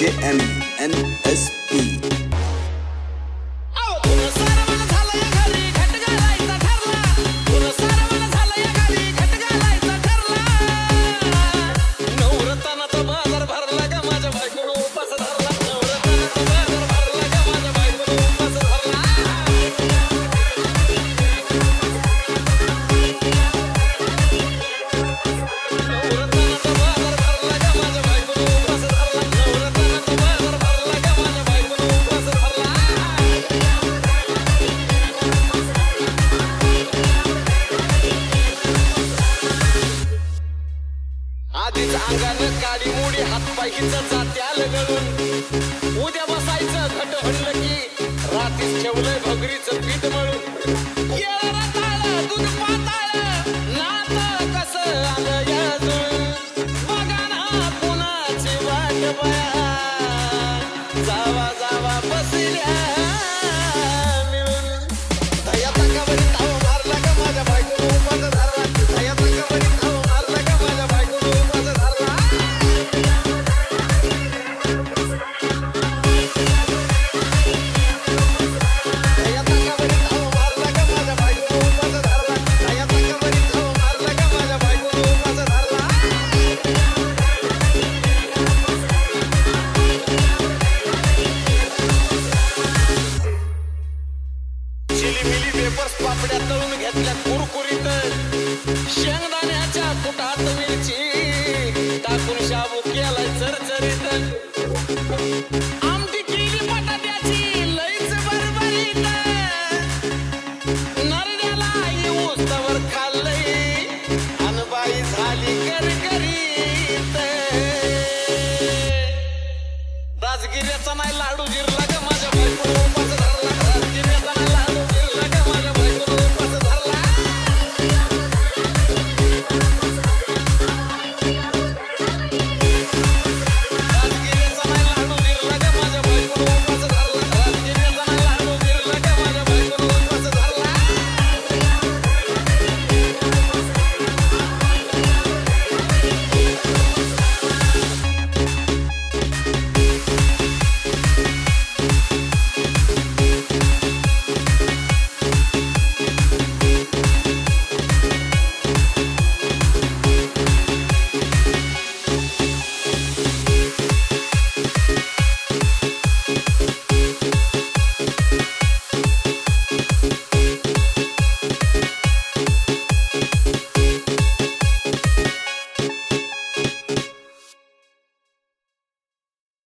JMNSP. अंगानं काळी मुडी हातपायीचं जात्याल गळून उद्या बसायचं घट म्हणलं की रात्रीच ठेवलंय भगरीचं पीठ मळून येळ रताळ दूध पाताळ नात कसं आलं या जुळून बघा ना पुन्हाची वाट बया जावा जावा बसल्या मिळून दया तकावरी ताव मारला का माझ्या बायकोनं उपास धरला दया तकावरी ताव मारला का माझ्या बायकोनं उपास धरला दया तकावरी ताव मारला का माझ्या बायकोनं उपास धरला दया तकावरी ताव मारला का माझ्या बायकोनं उपास धरला चिलीमिली वेपर्स पापड्या तळून घेतल्या कुरकुरीत शेंगदाण्याच्या कुटात मिरची टाकून शाबू केलाय चरचरीत